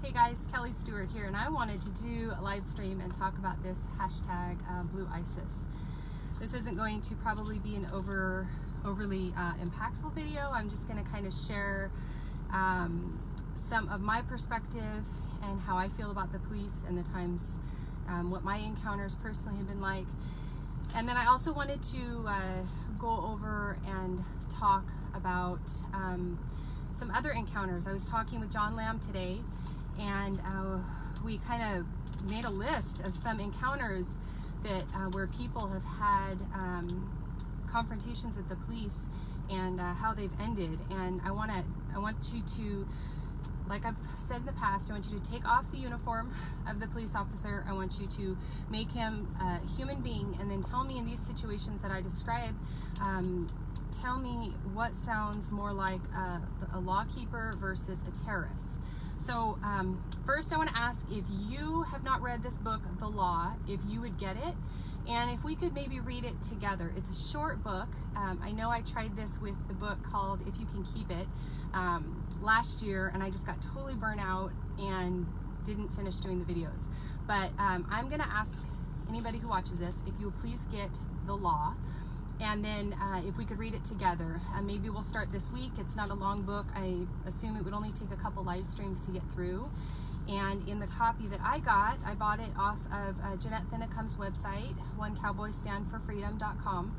Hey guys, Kelli Stewart here, and I wanted to do a live stream and talk about this hashtag Blue ISIS. This isn't going to probably be an overly impactful video. I'm just going to kind of share some of my perspective and how I feel about the police and the times, what my encounters personally have been like. And then I also wanted to go over and talk about some other encounters. I was talking with John Lamb today, and we kind of made a list of some encounters that where people have had confrontations with the police and how they've ended. And I want you to, like I've said in the past, I want you to take off the uniform of the police officer. I want you to make him a human being, and then tell me in these situations that I describe, tell me what sounds more like a lawkeeper versus a terrorist. So first I want to ask, if you have not read this book, The Law, if you would get it, and if we could maybe read it together. It's a short book. I know I tried this with the book called If You Can Keep It last year, and I just got totally burnt out and didn't finish doing the videos. But I'm going to ask anybody who watches this if you will please get The Law, and then if we could read it together. Maybe we'll start this week. It's not a long book. I assume it would only take a couple live streams to get through. And in the copy that I got, I bought it off of Jeanette Finnecom's website, onecowboystandforfreedom.com,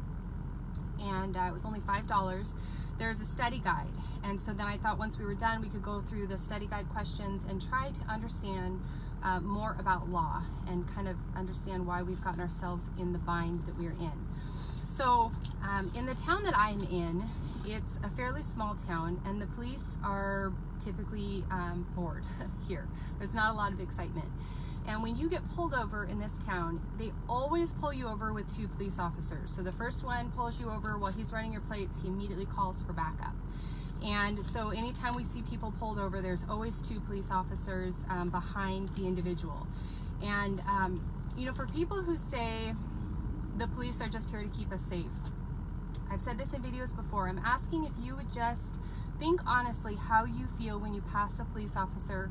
and it was only $5. There's a study guide, and so then I thought once we were done, we could go through the study guide questions and try to understand more about law and kind of understand why we've gotten ourselves in the bind that we're in. So in the town that I'm in, it's a fairly small town, and the police are typically bored here. There's not a lot of excitement. And when you get pulled over in this town, they always pull you over with two police officers. So the first one pulls you over while he's running your plates, he immediately calls for backup. And so anytime we see people pulled over, there's always two police officers behind the individual. And you know, for people who say the police are just here to keep us safe, I've said this in videos before, I'm asking if you would just think honestly how you feel when you pass a police officer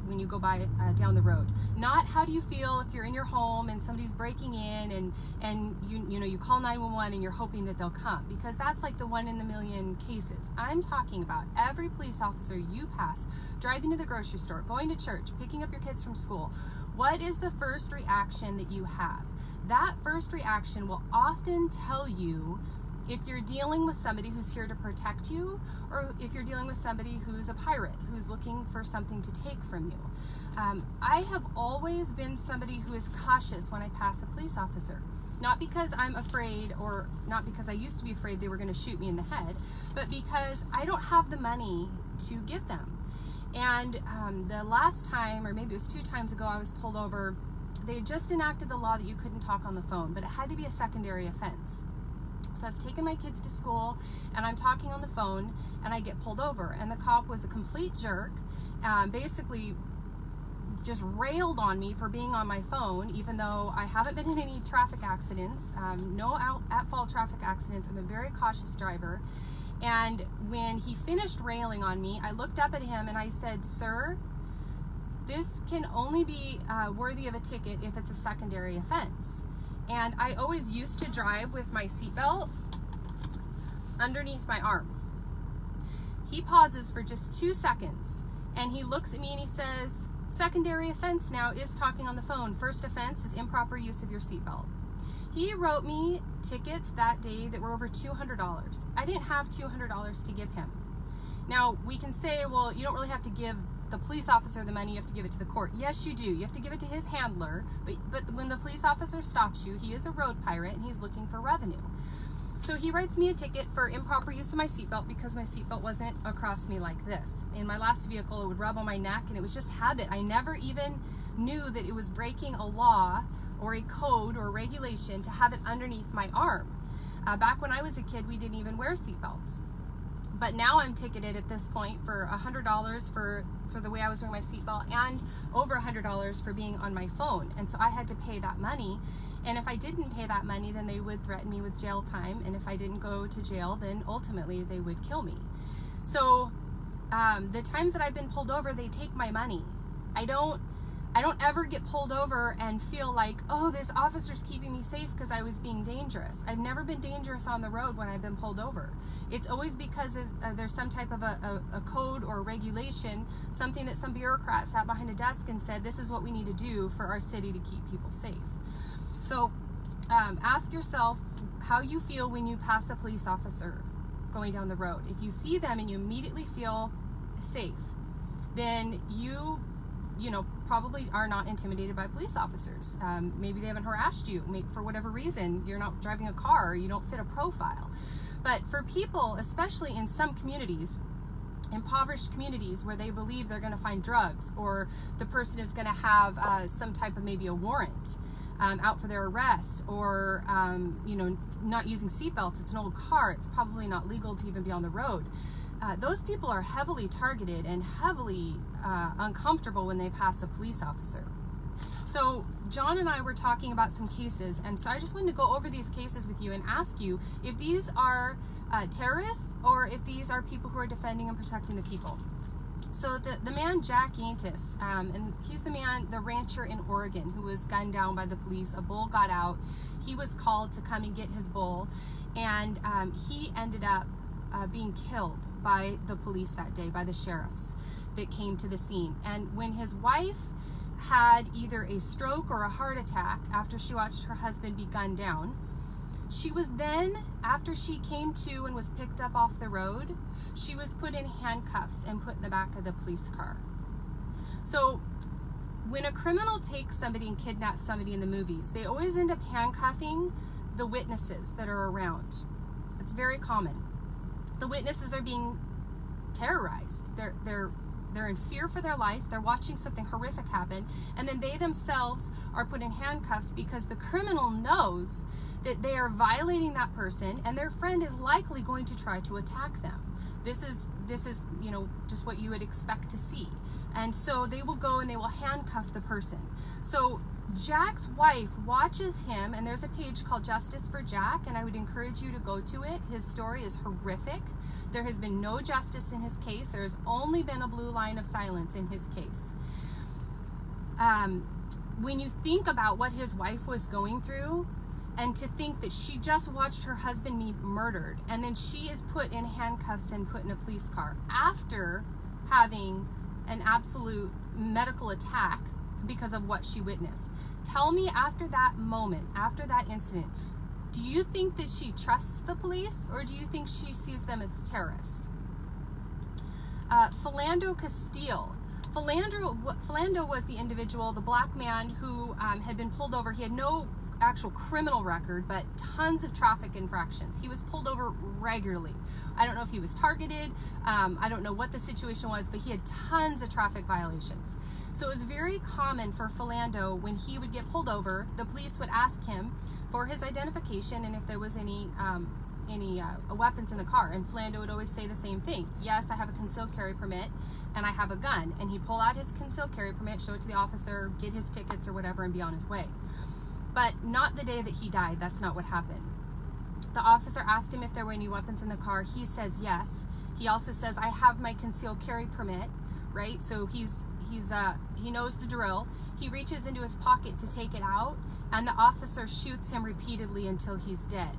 when you go by down the road. Not how do you feel if you're in your home and somebody's breaking in and you know you call 911 and you're hoping that they'll come, because that's like the 1 in a million cases. I'm talking about every police officer you pass, driving to the grocery store, going to church, picking up your kids from school. What is the first reaction that you have? That first reaction will often tell you if you're dealing with somebody who's here to protect you, or if you're dealing with somebody who's a pirate, who's looking for something to take from you. I have always been somebody who is cautious when I pass a police officer. Not because I'm afraid, or not because I used to be afraid they were going to shoot me in the head, but because I don't have the money to give them. And the last time, or maybe it was 2 times ago, I was pulled over. They had just enacted the law that you couldn't talk on the phone, but it had to be a secondary offense. So I was taking my kids to school, and I'm talking on the phone, and I get pulled over, and the cop was a complete jerk, basically just railed on me for being on my phone, even though I haven't been in any traffic accidents, no at-fault traffic accidents. I'm a very cautious driver. And when he finished railing on me, I looked up at him and I said, "Sir, this can only be worthy of a ticket if it's a secondary offense." And I always used to drive with my seatbelt underneath my arm. He pauses for just 2 seconds, and he looks at me and he says, "Secondary offense now is talking on the phone. First offense is improper use of your seatbelt." He wrote me tickets that day that were over $200. I didn't have $200 to give him. Now, we can say, well, you don't really have to give the police officer the money, you have to give it to the court. Yes, you do. You have to give it to his handler, but when the police officer stops you, he is a road pirate and he's looking for revenue. So he writes me a ticket for improper use of my seatbelt because my seatbelt wasn't across me like this. In my last vehicle, it would rub on my neck, and it was just habit. I never even knew that it was breaking a law or a code or regulation to have it underneath my arm. Back when I was a kid, we didn't even wear seatbelts. But now I'm ticketed at this point for $100 for the way I was wearing my seatbelt, and over $100 for being on my phone. And so I had to pay that money. And if I didn't pay that money, then they would threaten me with jail time. And if I didn't go to jail, then ultimately they would kill me. So the times that I've been pulled over, they take my money. I don't ever get pulled over and feel like, oh, this officer's keeping me safe because I was being dangerous. I've never been dangerous on the road when I've been pulled over. It's always because there's some type of a code or regulation, something that some bureaucrat sat behind a desk and said, this is what we need to do for our city to keep people safe. So ask yourself how you feel when you pass a police officer going down the road. If you see them and you immediately feel safe, then you probably are not intimidated by police officers. Maybe they haven't harassed you. Maybe for whatever reason, you're not driving a car, or you don't fit a profile. But for people, especially in some communities, impoverished communities where they believe they're going to find drugs, or the person is going to have some type of maybe a warrant out for their arrest, or not using seatbelts, it's an old car, it's probably not legal to even be on the road. Those people are heavily targeted and heavily uncomfortable when they pass a police officer. So John and I were talking about some cases, and so I just wanted to go over these cases with you and ask you if these are terrorists or if these are people who are defending and protecting the people. So the man, Jack Yantis, and he's the rancher in Oregon who was gunned down by the police. A bull got out. He was called to come and get his bull, and he ended up being killed by the police that day, by the sheriffs that came to the scene. And when his wife had either a stroke or a heart attack after she watched her husband be gunned down, she was then, after she came to and was picked up off the road, she was put in handcuffs and put in the back of the police car. So when a criminal takes somebody and kidnaps somebody in the movies, they always end up handcuffing the witnesses that are around. It's very common. The witnesses are being terrorized. They're in fear for their life. They're watching something horrific happen, and then they themselves are put in handcuffs because the criminal knows that they are violating that person, and their friend is likely going to try to attack them. This is just what you would expect to see. And so they will go and they will handcuff the person. So Jack's wife watches him, and there's a page called Justice for Jack, and I would encourage you to go to it. His story is horrific. There has been no justice in his case. There has only been a blue line of silence in his case. When you think about what his wife was going through, and to think that she just watched her husband be murdered, and then she is put in handcuffs and put in a police car after having an absolute medical attack because of what she witnessed. Tell me, after that moment, after that incident, do you think that she trusts the police, or do you think she sees them as terrorists? Philando Castile. Philando was the individual, the black man who had been pulled over. He had no actual criminal record, but tons of traffic infractions. He was pulled over regularly. I don't know if he was targeted. I don't know what the situation was, but he had tons of traffic violations. So it was very common for Philando, when he would get pulled over, the police would ask him for his identification and if there was any weapons in the car. And Philando would always say the same thing. Yes, I have a concealed carry permit and I have a gun. And he'd pull out his concealed carry permit, show it to the officer, get his tickets or whatever, and be on his way. But not the day that he died. That's not what happened. The officer asked him if there were any weapons in the car. He says yes. He also says, I have my concealed carry permit, right? So he knows the drill. He reaches into his pocket to take it out, and the officer shoots him repeatedly until he's dead.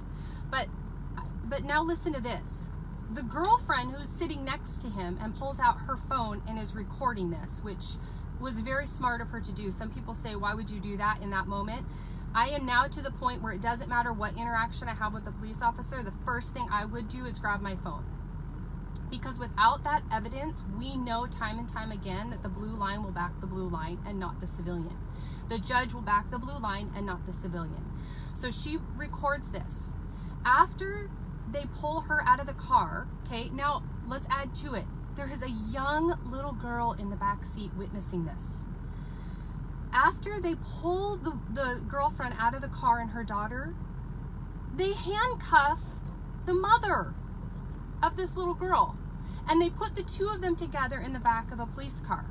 But now listen to this. The girlfriend who's sitting next to him and pulls out her phone and is recording this, which was very smart of her to do. Some people say, why would you do that in that moment? I am now to the point where it doesn't matter what interaction I have with the police officer, the first thing I would do is grab my phone. Because without that evidence, we know time and time again that the blue line will back the blue line and not the civilian. The judge will back the blue line and not the civilian. So she records this. After they pull her out of the car, okay, now let's add to it. There is a young little girl in the back seat witnessing this. After they pull the girlfriend out of the car and her daughter, they handcuff the mother of this little girl. And they put the two of them together in the back of a police car.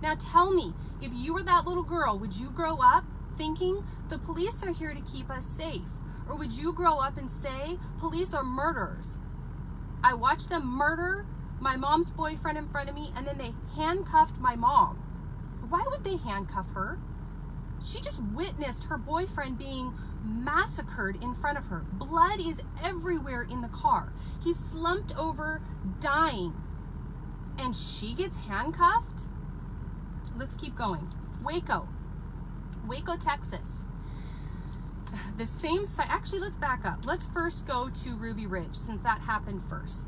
Now tell me, if you were that little girl, would you grow up thinking the police are here to keep us safe? Or would you grow up and say, police are murderers? I watched them murder my mom's boyfriend in front of me, and then they handcuffed my mom. Why would they handcuff her? She just witnessed her boyfriend being massacred in front of her. Blood is everywhere in the car. He's slumped over, dying. And she gets handcuffed? Let's keep going. Waco, Texas. The same site. Actually, let's back up. Let's first go to Ruby Ridge, since that happened first.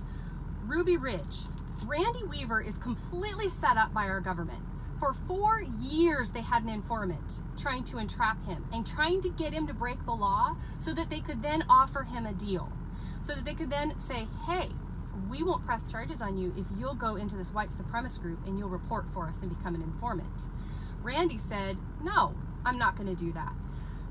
Ruby Ridge. Randy Weaver is completely set up by our government. For 4 years, they had an informant trying to entrap him and trying to get him to break the law so that they could then offer him a deal. So that they could then say, hey, we won't press charges on you if you'll go into this white supremacist group and you'll report for us and become an informant. Randy said, no, I'm not going to do that.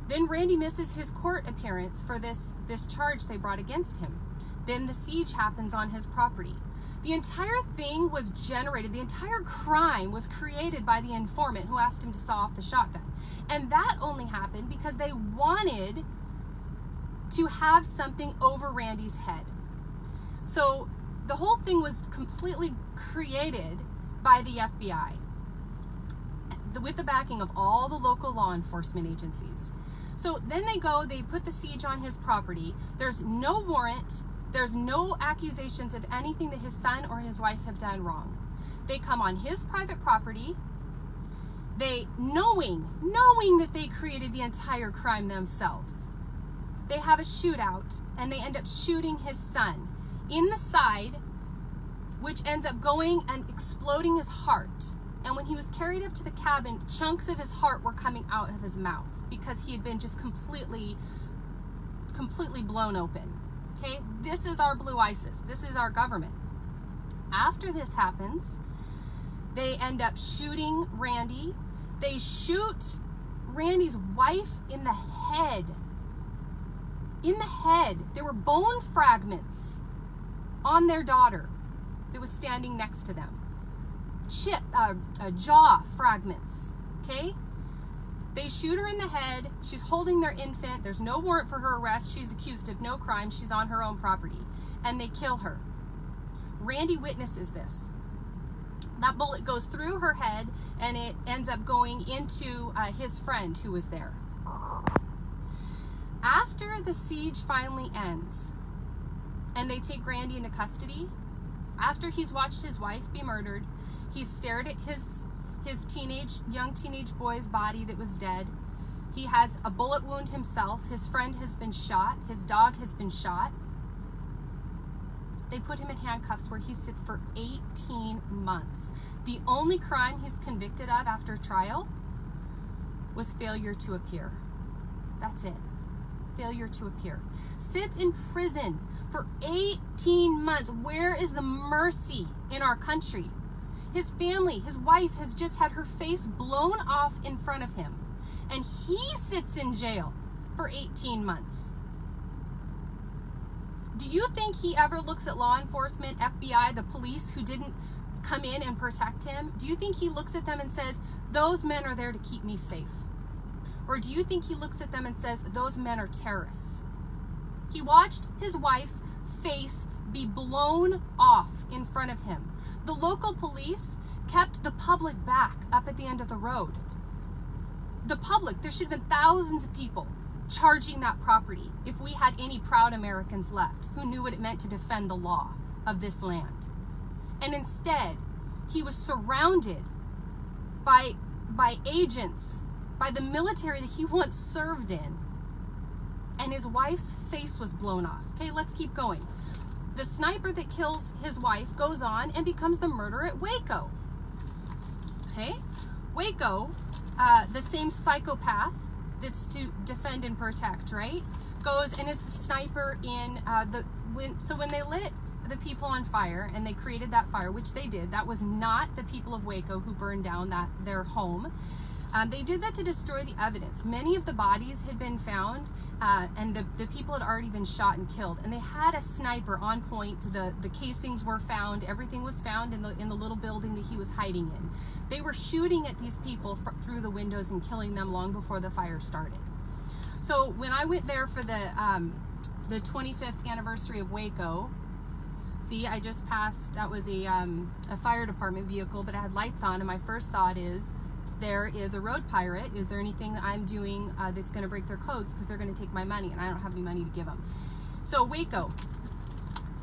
Then Randy misses his court appearance for this charge they brought against him. Then the siege happens on his property. The entire thing was generated, the entire crime was created by the informant who asked him to saw off the shotgun. And that only happened because they wanted to have something over Randy's head. So the whole thing was completely created by the FBI with the backing of all the local law enforcement agencies. So then they put the siege on his property. There's no warrant. There's no accusations of anything that his son or his wife have done wrong. They come on his private property. They, knowing that they created the entire crime themselves, they have a shootout and they end up shooting his son in the side, which ends up going and exploding his heart. And when he was carried up to the cabin, chunks of his heart were coming out of his mouth because he had been just completely blown open. Okay, this is our blue ISIS. This is our government. After this happens, they end up shooting Randy. They shoot Randy's wife in the head. In the head. There were bone fragments on their daughter that was standing next to them. Jaw fragments. Okay? They shoot her in the head. She's holding their infant. There's no warrant for her arrest. She's accused of no crime. She's on her own property. And they kill her. Randy witnesses this. That bullet goes through her head and it ends up going into his friend who was there. After the siege finally ends and they take Randy into custody, after he's watched his wife be murdered, he's stared at his young teenage boy's body that was dead. He has a bullet wound himself. His friend has been shot. His dog has been shot. They put him in handcuffs where he sits for 18 months. The only crime he's convicted of after trial was failure to appear. That's it. Failure to appear. Sits in prison for 18 months. Where is the mercy in our country? His family, his wife has just had her face blown off in front of him. And he sits in jail for 18 months. Do you think he ever looks at law enforcement, FBI, the police who didn't come in and protect him? Do you think he looks at them and says, those men are there to keep me safe? Or do you think he looks at them and says, those men are terrorists? He watched his wife's face be blown off in front of him. The local police kept the public back up at the end of the road. The public, there should have been thousands of people charging that property if we had any proud Americans left who knew what it meant to defend the law of this land. And instead, he was surrounded by agents, by the military that he once served in, and his wife's face was blown off. Okay, let's keep going. The sniper that kills his wife goes on and becomes the murderer at Waco. Okay? Waco, the same psychopath that's to defend and protect, right? Goes and is the sniper in when they lit the people on fire and they created that fire, which they did. That was not the people of Waco who burned down their home. They did that to destroy the evidence. Many of the bodies had been found and the people had already been shot and killed. And they had a sniper on point. The casings were found. Everything was found in the little building that he was hiding in. They were shooting at these people through the windows and killing them long before the fire started. So when I went there for the 25th anniversary of Waco, See, I just passed, that was a fire department vehicle, but it had lights on, and my first thought is, there is a road pirate. Is there anything that I'm doing that's going to break their codes, because they're going to take my money, and I don't have any money to give them. So Waco.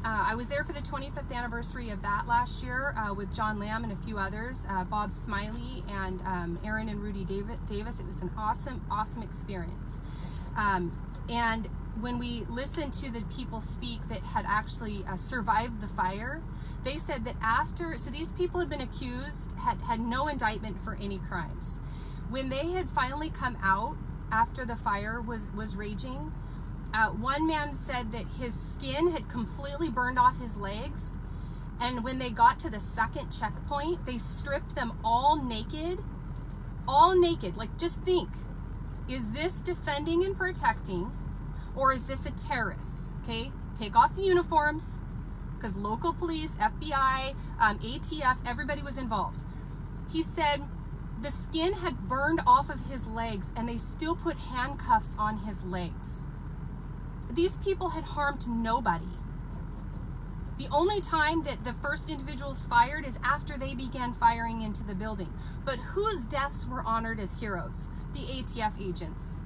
I was there for the 25th anniversary of that last year with John Lamb and a few others, Bob Smiley and Aaron and Rudy Davis. It was an awesome, awesome experience. And when we listened to the people speak that had actually survived the fire, they said that after, so these people had been accused, had no indictment for any crimes. When they had finally come out after the fire was raging, one man said that his skin had completely burned off his legs, and when they got to the second checkpoint, they stripped them all naked. Like, just think, is this defending and protecting, or is this a terrorist? Okay, take off the uniforms, because local police, FBI, ATF, everybody was involved. He said the skin had burned off of his legs, and they still put handcuffs on his legs. These people had harmed nobody. The only time that the first individuals fired is after they began firing into the building. But whose deaths were honored as heroes? The ATF agents.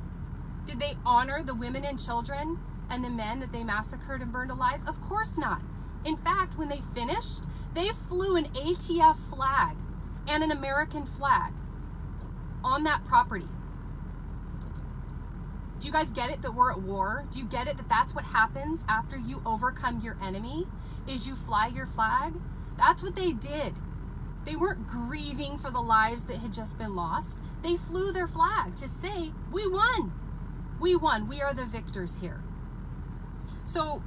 Did they honor the women and children and the men that they massacred and burned alive? Of course not. In fact, when they finished, they flew an ATF flag and an American flag on that property. Do you guys get it that we're at war? Do you get it that that's what happens after you overcome your enemy, is you fly your flag? That's what they did. They weren't grieving for the lives that had just been lost. They flew their flag to say, we won. We won. We are the victors here. So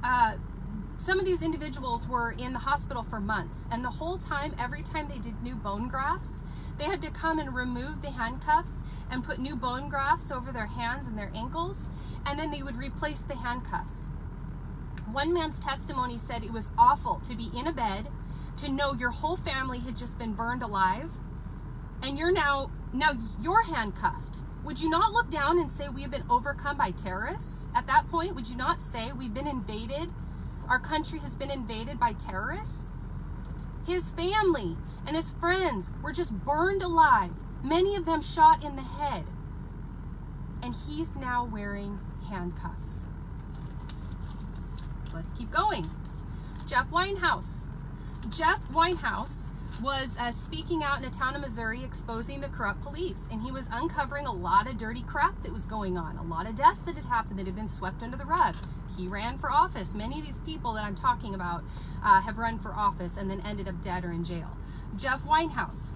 some of these individuals were in the hospital for months, and the whole time, every time they did new bone grafts, they had to come and remove the handcuffs and put new bone grafts over their hands and their ankles, and then they would replace the handcuffs. One man's testimony said it was awful to be in a bed, to know your whole family had just been burned alive, and you're now you're handcuffed. Would you not look down and say we have been overcome by terrorists? At that point, would you not say we've been invaded? Our country has been invaded by terrorists? His family and his friends were just burned alive, many of them shot in the head. And he's now wearing handcuffs. Let's keep going. Jeff Winehouse. Jeff Winehouse was speaking out in a town of Missouri exposing the corrupt police, and he was uncovering a lot of dirty crap that was going on, a lot of deaths that had happened that had been swept under the rug. He ran for office. Many of these people that I'm talking about have run for office and then ended up dead or in jail. Jeff Winehouse.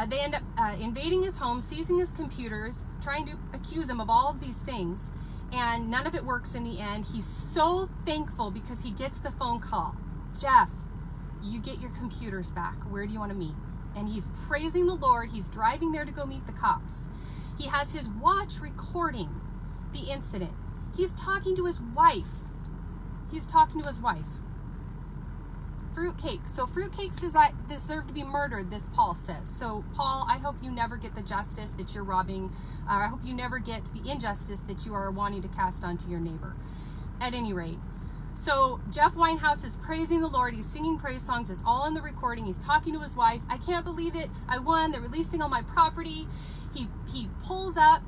They end up invading his home, seizing his computers, trying to accuse him of all of these things, and none of it works in the end. He's so thankful because he gets the phone call. Jeff, you get your computers back. Where do you want to meet? And he's praising the Lord. He's driving there to go meet the cops. He has his watch recording the incident. He's talking to his wife. Fruitcake. So fruitcakes deserve to be murdered, this Paul says. So Paul, I hope you never get the justice that you're robbing. I hope you never get the injustice that you are wanting to cast onto your neighbor. At any rate, so Jeff Winehouse is praising the Lord. He's singing praise songs. It's all in the recording. He's talking to his wife. I can't believe it. I won. They're releasing all my property. He pulls up,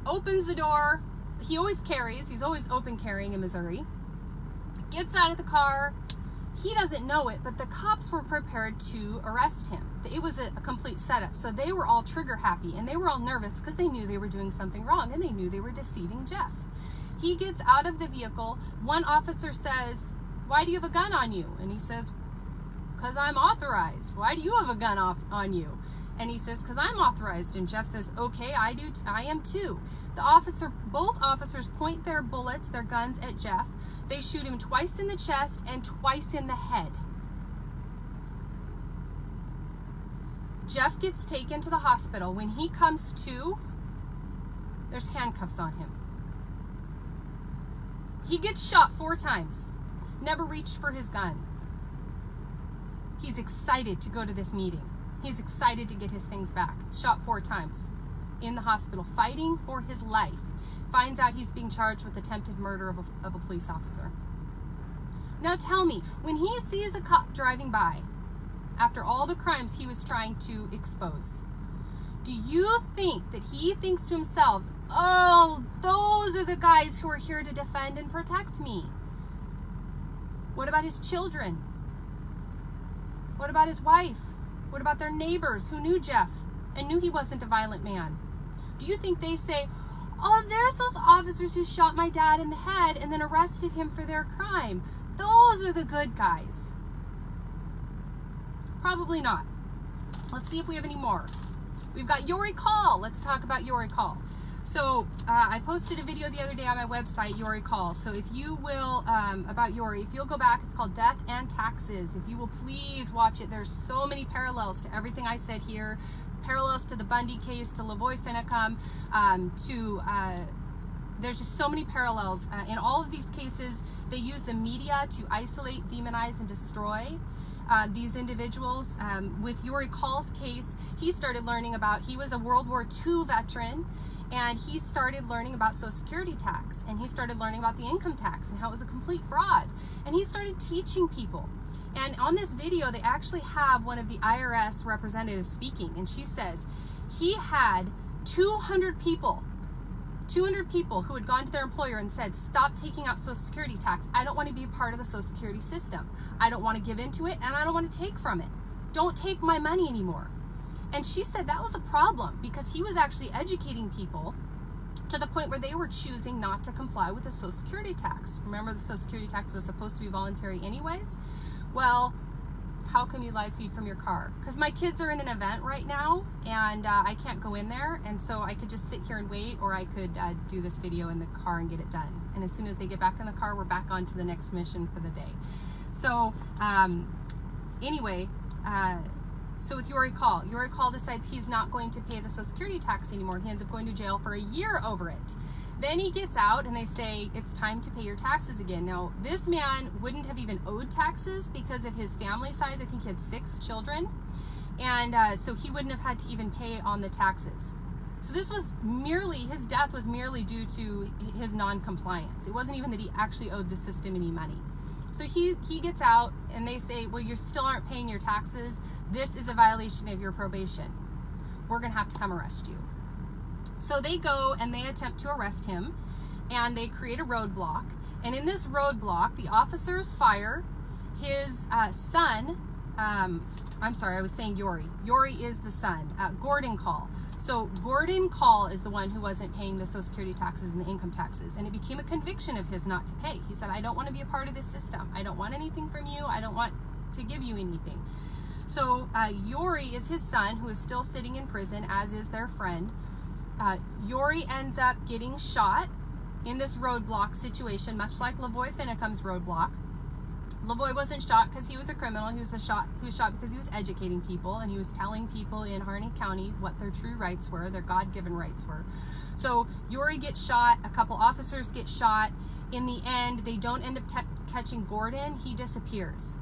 opens the door. He always carries. He's always open carrying in Missouri. Gets out of the car. He doesn't know it, but the cops were prepared to arrest him. It was a complete setup. So they were all trigger happy, and they were all nervous because they knew they were doing something wrong, and they knew they were deceiving Jeff. He gets out of the vehicle. One officer says, "Why do you have a gun on you?" And he says, "Because I'm authorized." "Why do you have a gun on you?" And he says, "Because I'm authorized." And Jeff says, "Okay, I am too." Both officers point their bullets, their guns at Jeff. They shoot him twice in the chest and twice in the head. Jeff gets taken to the hospital. When he comes to, there's handcuffs on him. He gets shot 4 times, never reached for his gun. He's excited to go to this meeting. He's excited to get his things back. Shot 4 times in the hospital, fighting for his life. Finds out he's being charged with attempted murder of a police officer. Now tell me, when he sees a cop driving by, after all the crimes he was trying to expose, do you think that he thinks to himself, oh, those are the guys who are here to defend and protect me? What about his children? What about his wife? What about their neighbors who knew Jeff and knew he wasn't a violent man? Do you think they say, oh, there's those officers who shot my dad in the head and then arrested him for their crime? Those are the good guys. Probably not. Let's see if we have any more. We've got Yori Call. Let's talk about Yori Call. So I posted a video the other day on my website, Yori Call. So if you will, about Yori, if you'll go back, it's called Death and Taxes. If you will please watch it. There's so many parallels to everything I said here. Parallels to the Bundy case, to Lavoy Finicum, there's just so many parallels. In all of these cases, they use the media to isolate, demonize, and destroy these individuals. With Yori Call's case, he started learning about, he was a World War II veteran, and he started learning about Social Security tax, and he started learning about the income tax and how it was a complete fraud. And he started teaching people. And on this video, they actually have one of the IRS representatives speaking, and she says he had 200 people who had gone to their employer and said, stop taking out Social Security tax. I don't want to be a part of the Social Security system. I don't want to give into it, and I don't want to take from it. Don't take my money anymore. And she said that was a problem because he was actually educating people to the point where they were choosing not to comply with the Social Security tax. Remember, the Social Security tax was supposed to be voluntary anyways? Well, how come you live feed from your car? Because my kids are in an event right now, and I can't go in there, and so I could just sit here and wait, or I could do this video in the car and get it done. And as soon as they get back in the car, we're back on to the next mission for the day. So anyway, so with Yori Call decides he's not going to pay the Social Security tax anymore. He ends up going to jail for a year over it. Then he gets out and they say, it's time to pay your taxes again. Now, this man wouldn't have even owed taxes because of his family size. I think he had 6 children. And so he wouldn't have had to even pay on the taxes. So this was merely, his death was merely due to his non-compliance. It wasn't even that he actually owed the system any money. So he gets out and they say, well, you still aren't paying your taxes. This is a violation of your probation. We're going to have to come arrest you. So they go and they attempt to arrest him, and they create a roadblock. And in this roadblock, the officers fire his son. I'm sorry, I was saying Yori. Yori is the son. Gordon Call. So Gordon Call is the one who wasn't paying the Social Security taxes and the income taxes. And it became a conviction of his not to pay. He said, I don't want to be a part of this system. I don't want anything from you. I don't want to give you anything. So Yori is his son, who is still sitting in prison, as is their friend. Yori ends up getting shot in this roadblock situation, much like Lavoy Finicum's roadblock. Lavoy wasn't shot because he was a criminal. He was shot because he was educating people, and he was telling people in Harney County what their true rights were, their God-given rights were. So Yori gets shot. A couple officers get shot. In the end, they don't end up catching Gordon. He disappears.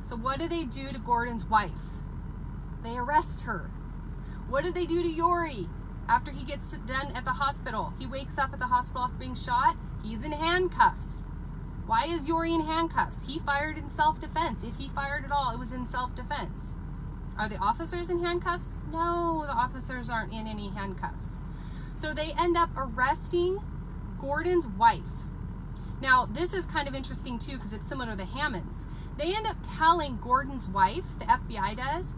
So what do they do to Gordon's wife? They arrest her. What do they do to Yori? After he gets done at the hospital, he wakes up at the hospital after being shot. He's in handcuffs. Why is Yori in handcuffs? He fired in self-defense. If he fired at all, it was in self-defense. Are the officers in handcuffs? No, the officers aren't in any handcuffs. So they end up arresting Gordon's wife. Now, this is kind of interesting too, because it's similar to the Hammonds. They end up telling Gordon's wife, the FBI does,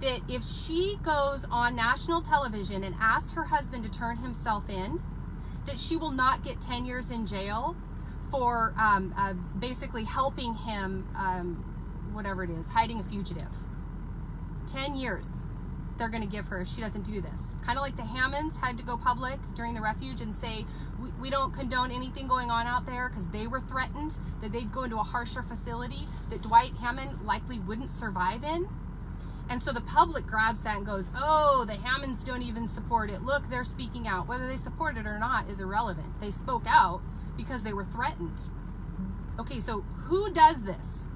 that if she goes on national television and asks her husband to turn himself in, that she will not get 10 years in jail for basically helping him, whatever it is, hiding a fugitive. 10 years they're going to give her if she doesn't do this. Kind of like the Hammonds had to go public during the refuge and say, we don't condone anything going on out there, because they were threatened that they'd go into a harsher facility that Dwight Hammond likely wouldn't survive in. And so the public grabs that and goes, oh, the Hammonds don't even support it. Look, they're speaking out. Whether they support it or not is irrelevant. They spoke out because they were threatened. Okay, so who does this?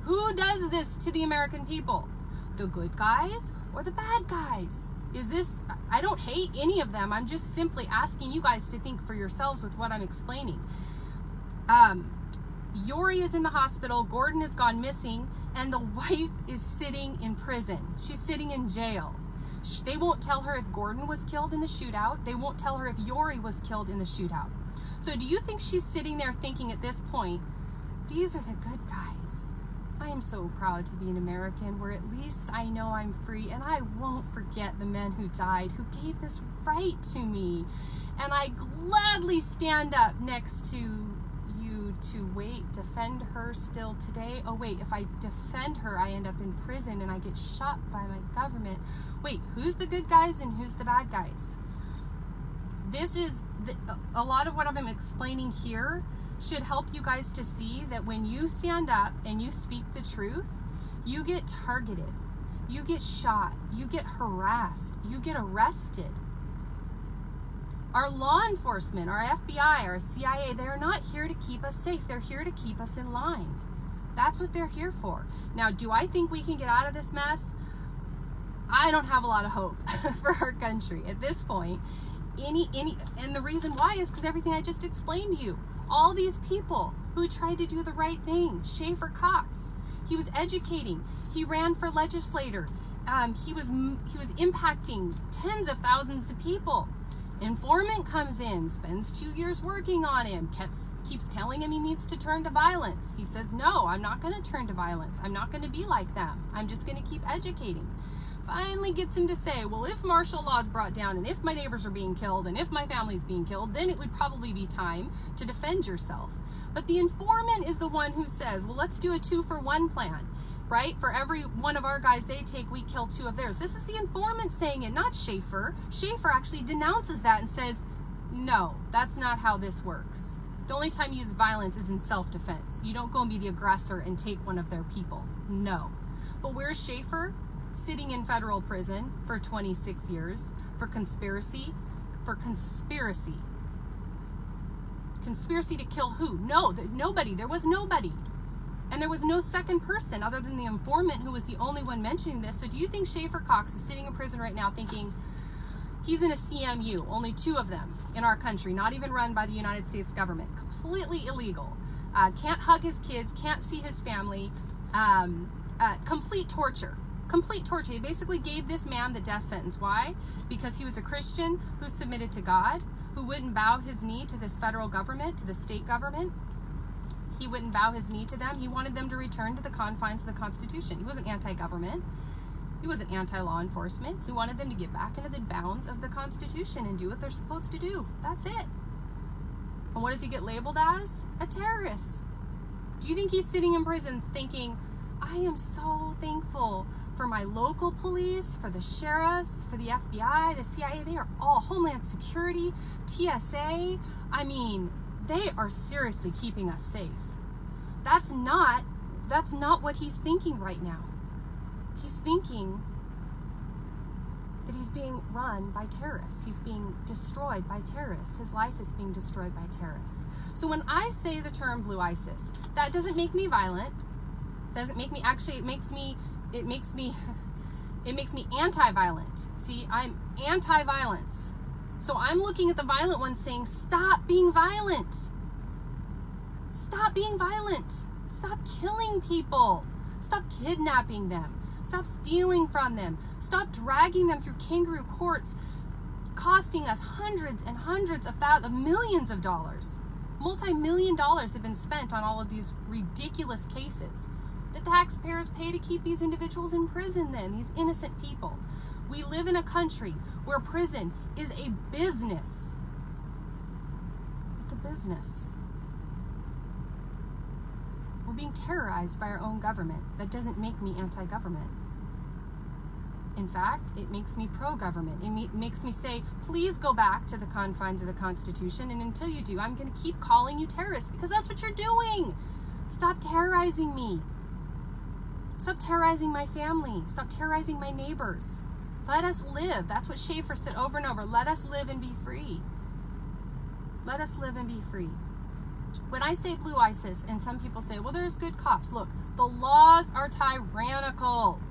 Who does this to the American people? The good guys or the bad guys? Is this, I don't hate any of them. I'm just simply asking you guys to think for yourselves with what I'm explaining. Yuri is in the hospital, Gordon has gone missing, and the wife is sitting in prison. She's sitting in jail. They won't tell her if Gordon was killed in the shootout. They won't tell her if Yuri was killed in the shootout. So do you think she's sitting there thinking at this point, these are the good guys. I am so proud to be an American where at least I know I'm free, and I won't forget the men who died, who gave this right to me. And I gladly stand up next to you to defend her still today. Oh wait, if I defend her, I end up in prison and I get shot by my government. Wait, who's the good guys and who's the bad guys? This is a lot of what I'm explaining here should help you guys to see that when you stand up and you speak the truth, you get targeted, you get shot, you get harassed, you get arrested. Our law enforcement, our FBI, our CIA, they're not here to keep us safe. They're here to keep us in line. That's what they're here for. Now, do I think we can get out of this mess? I don't have a lot of hope for our country at this point. And the reason why is because everything I just explained to you. All these people who tried to do the right thing. Schaefer Cox, he was educating. He ran for legislator. He was impacting tens of thousands of people. Informant comes in, spends 2 years working on him, keeps telling him he needs to turn to violence. He says, no, I'm not going to turn to violence. I'm not going to be like them. I'm just going to keep educating. Finally gets him to say, well, if martial law is brought down and if my neighbors are being killed and if my family's being killed, then it would probably be time to defend yourself. But the informant is the one who says, well, let's do a 2-for-1 plan, right? For every one of our guys they take, we kill 2 of theirs. This is the informant saying it, not Schaefer. Schaefer actually denounces that and says, no, that's not how this works. The only time you use violence is in self-defense. You don't go and be the aggressor and take one of their people. No. But where's Schaefer? Sitting in federal prison for 26 years for conspiracy. Conspiracy to kill who? No, nobody. There was nobody. And there was no second person other than the informant who was the only one mentioning this. So do you think Schaefer Cox is sitting in prison right now thinking he's in a CMU, only 2 of them in our country, not even run by the United States government, completely illegal, can't hug his kids, can't see his family, complete torture. Complete torture. He basically gave this man the death sentence. Why? Because he was a Christian who submitted to God, who wouldn't bow his knee to this federal government, to the state government. He wouldn't bow his knee to them. He wanted them to return to the confines of the Constitution. He wasn't anti-government. He wasn't anti-law enforcement. He wanted them to get back into the bounds of the Constitution and do what they're supposed to do. That's it. And what does he get labeled as? A terrorist. Do you think he's sitting in prison thinking, I am so thankful for my local police, for the sheriffs, for the FBI, the CIA, they are all Homeland Security, TSA. I mean, they are seriously keeping us safe. That's not what he's thinking right now. He's thinking that he's being run by terrorists. He's being destroyed by terrorists. His life is being destroyed by terrorists. So when I say the term blue ISIS, that doesn't make me violent. Doesn't make me, actually it makes me anti-violent. See, I'm anti-violence. So I'm looking at the violent ones saying, stop being violent. Stop being violent. Stop killing people. Stop kidnapping them. Stop stealing from them. Stop dragging them through kangaroo courts, costing us hundreds and hundreds of millions of dollars. Multi-million dollars have been spent on all of these ridiculous cases. The taxpayers pay to keep these individuals in prison then, these innocent people. We live in a country where prison is a business. It's a business. We're being terrorized by our own government. That doesn't make me anti-government. In fact, it makes me pro-government. It makes me say, please go back to the confines of the Constitution, and until you do, I'm going to keep calling you terrorists, because that's what you're doing. Stop terrorizing me. Stop terrorizing my family. Stop terrorizing my neighbors. Let us live. That's what Schaefer said over and over. Let us live and be free. Let us live and be free. When I say blue ISIS, and some people say, well, there's good cops. Look, the laws are tyrannical.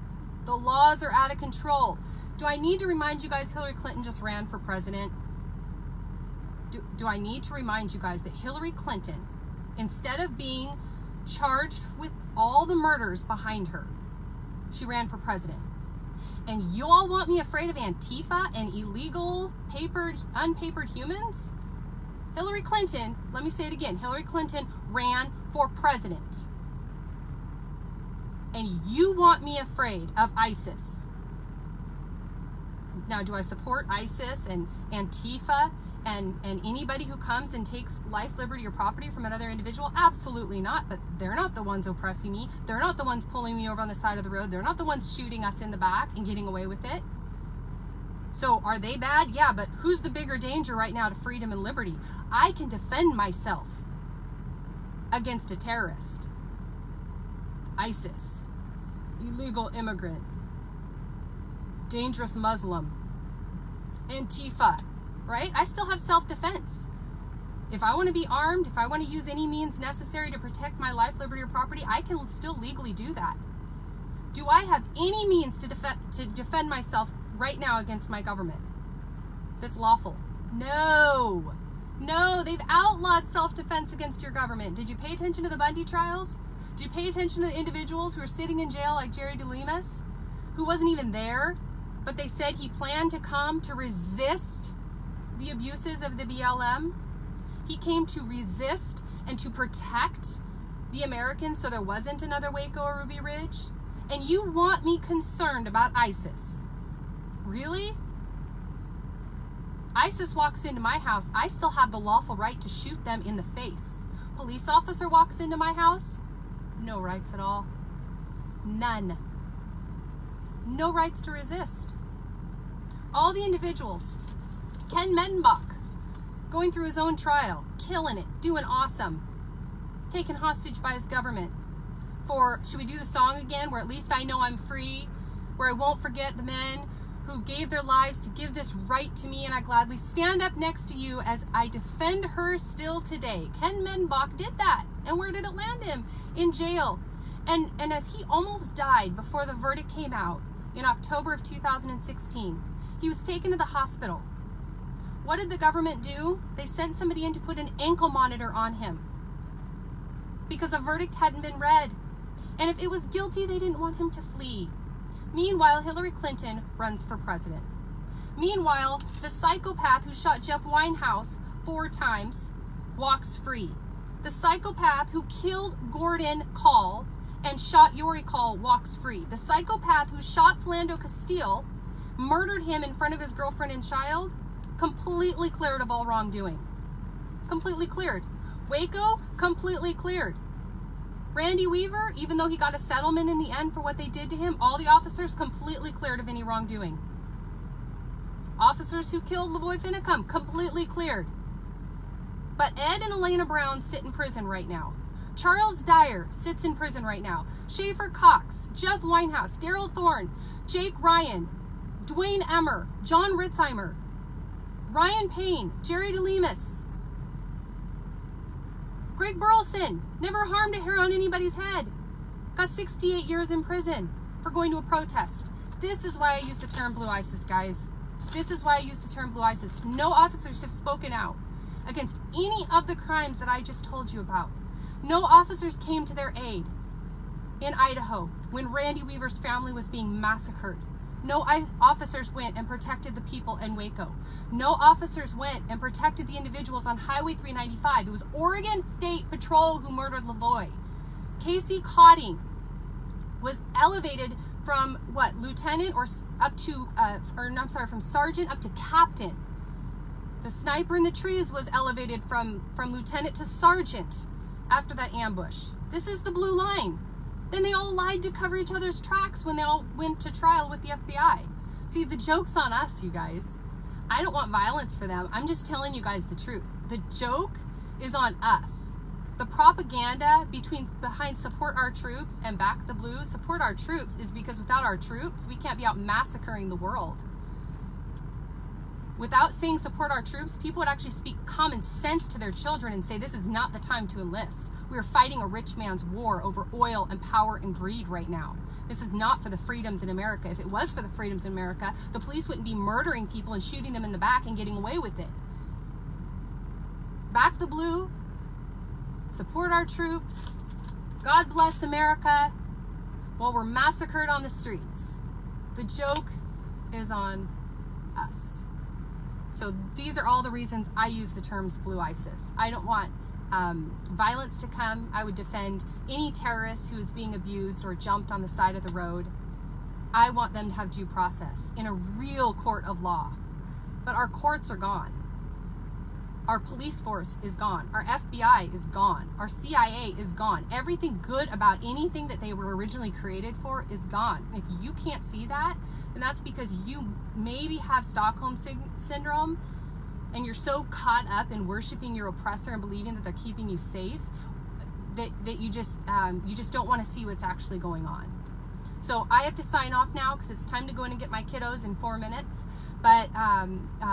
The laws are out of control. Do I need to remind you guys Hillary Clinton just ran for president? Do I need to remind you guys that Hillary Clinton, instead of being charged with all the murders behind her. She ran for president. And you all want me afraid of Antifa and illegal, unpapered humans? Hillary Clinton, let me say it again, Hillary Clinton ran for president. And you want me afraid of ISIS. Now, do I support ISIS and Antifa and anybody who comes and takes life, liberty, or property from another individual? Absolutely not. But they're not the ones oppressing me. They're not the ones pulling me over on the side of the road. They're not the ones shooting us in the back and getting away with it. So are they bad? Yeah, but who's the bigger danger right now to freedom and liberty? I can defend myself against a terrorist. ISIS, illegal immigrant, dangerous Muslim, Antifa, right? I still have self-defense. If I want to be armed, if I want to use any means necessary to protect my life, liberty, or property, I can still legally do that. Do I have any means to defend myself right now against my government that's lawful? No. No, they've outlawed self-defense against your government. Did you pay attention to the Bundy trials? Did you pay attention to the individuals who are sitting in jail like Jerry DeLemus, who wasn't even there, but they said he planned to come to resist the abuses of the BLM? He came to resist and to protect the Americans so there wasn't another Waco or Ruby Ridge? And you want me concerned about ISIS? Really? ISIS walks into my house, I still have the lawful right to shoot them in the face. Police officer walks into my house, no rights at all. None. No rights to resist. All the individuals, Ken Medenbach, going through his own trial, killing it, doing awesome, taken hostage by his government for, should we do the song again, where at least I know I'm free, where I won't forget the men who gave their lives to give this right to me, and I gladly stand up next to you as I defend her still today. Ken Medenbach did that. And where did it land him? In jail. And as he almost died before the verdict came out in October of 2016, he was taken to the hospital. What did the government do? They sent somebody in to put an ankle monitor on him because the verdict hadn't been read. And if it was guilty, they didn't want him to flee. Meanwhile, Hillary Clinton runs for president. Meanwhile, the psychopath who shot Jeff Winehouse 4 times walks free. The psychopath who killed Gordon Call and shot Yori Call walks free. The psychopath who shot Philando Castile, murdered him in front of his girlfriend and child, completely cleared of all wrongdoing. Completely cleared. Waco, completely cleared. Randy Weaver, even though he got a settlement in the end for what they did to him, all the officers completely cleared of any wrongdoing. Officers who killed Lavoy Finicum, completely cleared. But Ed and Elena Brown sit in prison right now. Charles Dyer sits in prison right now. Schaefer Cox, Jeff Winehouse, Daryl Thorne, Jake Ryan, Dwayne Emmer, John Ritzheimer, Ryan Payne, Jerry DeLemus, Greg Burleson, never harmed a hair on anybody's head, got 68 years in prison for going to a protest. This is why I use the term Blue ISIS, guys. This is why I use the term Blue ISIS. No officers have spoken out against any of the crimes that I just told you about. No officers came to their aid in Idaho when Randy Weaver's family was being massacred. No officers went and protected the people in Waco. No officers went and protected the individuals on Highway 395. It was Oregon State Patrol who murdered Lavoy. Casey Cotting was elevated from what, lieutenant or up to, from sergeant up to captain. The sniper in the trees was elevated from lieutenant to sergeant after that ambush. This is the blue line. Then they all lied to cover each other's tracks when they all went to trial with the FBI. See, the joke's on us, you guys. I don't want violence for them. I'm just telling you guys the truth. The joke is on us. The propaganda behind support our troops and back the blue, support our troops, is because without our troops, we can't be out massacring the world. Without saying support our troops, people would actually speak common sense to their children and say this is not the time to enlist. We are fighting a rich man's war over oil and power and greed right now. This is not for the freedoms in America. If it was for the freedoms in America, the police wouldn't be murdering people and shooting them in the back and getting away with it. Back the blue, support our troops, God bless America while we're massacred on the streets. The joke is on us. So these are all the reasons I use the terms blue ISIS. I don't want violence to come. I would defend any terrorist who is being abused or jumped on the side of the road. I want them to have due process in a real court of law. But our courts are gone. Our police force is gone. Our FBI is gone. Our CIA is gone. Everything good about anything that they were originally created for is gone. If you can't see that, then that's because you maybe have Stockholm syndrome and you're so caught up in worshiping your oppressor and believing that they're keeping you safe that you just don't want to see what's actually going on. So I have to sign off now because it's time to go in and get my kiddos in 4 minutes. But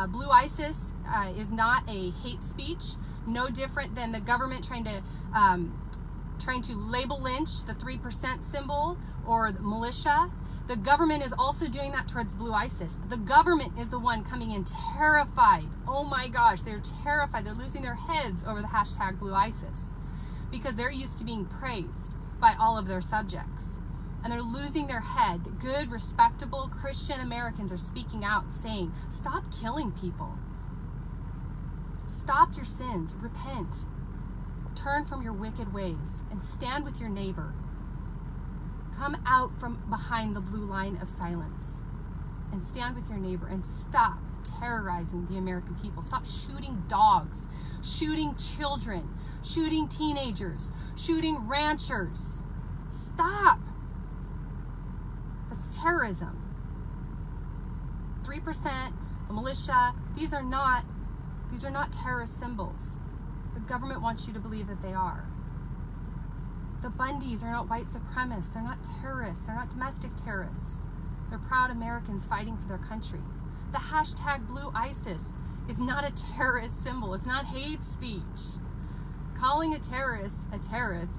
blue ISIS is not a hate speech, no different than the government trying to label lynch the 3% symbol or the militia. The government is also doing that towards blue ISIS. The government is the one coming in terrified. Oh my gosh, they're terrified. They're losing their heads over the hashtag blue ISIS because they're used to being praised by all of their subjects. And they're losing their head. Good, respectable Christian Americans are speaking out and saying, stop killing people. Stop your sins. Repent. Turn from your wicked ways and stand with your neighbor. Come out from behind the blue line of silence and stand with your neighbor and stop terrorizing the American people. Stop shooting dogs, shooting children, shooting teenagers, shooting ranchers. Stop. That's terrorism. 3%, the militia, these are not terrorist symbols. The government wants you to believe that they are. The Bundys are not white supremacists. They're not terrorists. They're not domestic terrorists. They're proud Americans fighting for their country. The hashtag blue ISIS is not a terrorist symbol. It's not hate speech. Calling a terrorist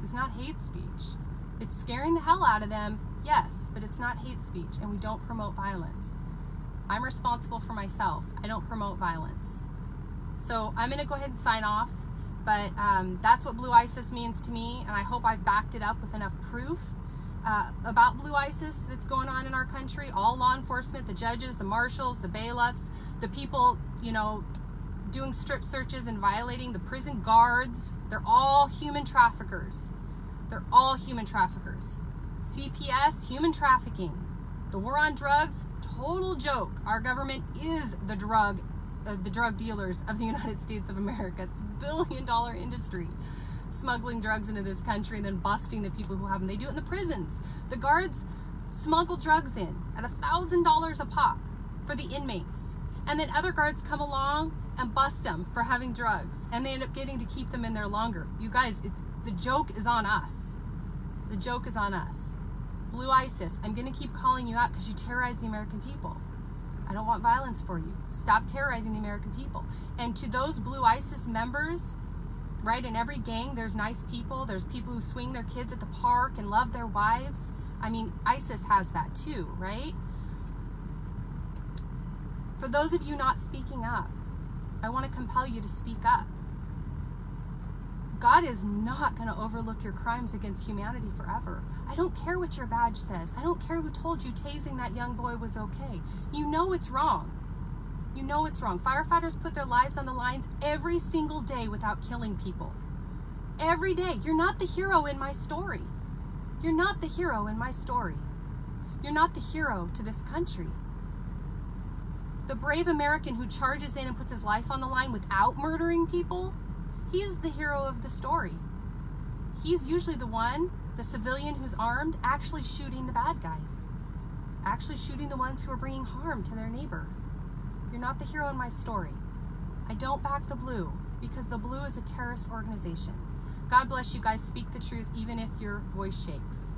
is not hate speech. It's scaring the hell out of them, yes, but it's not hate speech, and we don't promote violence. I'm responsible for myself. I don't promote violence. So I'm going to go ahead and sign off. But that's what blue ISIS means to me, and I hope I've backed it up with enough proof about blue ISIS that's going on in our country. All law enforcement, the judges, the marshals, the bailiffs, the people, doing strip searches and violating the prison guards, they're all human traffickers. They're all human traffickers. CPS, human trafficking. The war on drugs, total joke. Our government is the drug dealers of the United States of America. It's a billion-dollar industry, smuggling drugs into this country and then busting the people who have them. They do it in the prisons. The guards smuggle drugs in at $1,000 a pop for the inmates. And then other guards come along and bust them for having drugs. And they end up getting to keep them in there longer. You guys, the joke is on us. The joke is on us. Blue ISIS, I'm going to keep calling you out because you terrorize the American people. I don't want violence for you. Stop terrorizing the American people. And to those blue ISIS members, right, in every gang, there's nice people. There's people who swing their kids at the park and love their wives. I mean, ISIS has that too, right? For those of you not speaking up, I want to compel you to speak up. God is not going to overlook your crimes against humanity forever. I don't care what your badge says. I don't care who told you tasing that young boy was okay. You know it's wrong. You know it's wrong. Firefighters put their lives on the lines every single day without killing people. Every day. You're not the hero in my story. You're not the hero in my story. You're not the hero to this country. The brave American who charges in and puts his life on the line without murdering people, he's the hero of the story. He's usually the one, the civilian who's armed, actually shooting the bad guys. Actually shooting the ones who are bringing harm to their neighbor. You're not the hero in my story. I don't back the blue because the blue is a terrorist organization. God bless you guys. Speak the truth even if your voice shakes.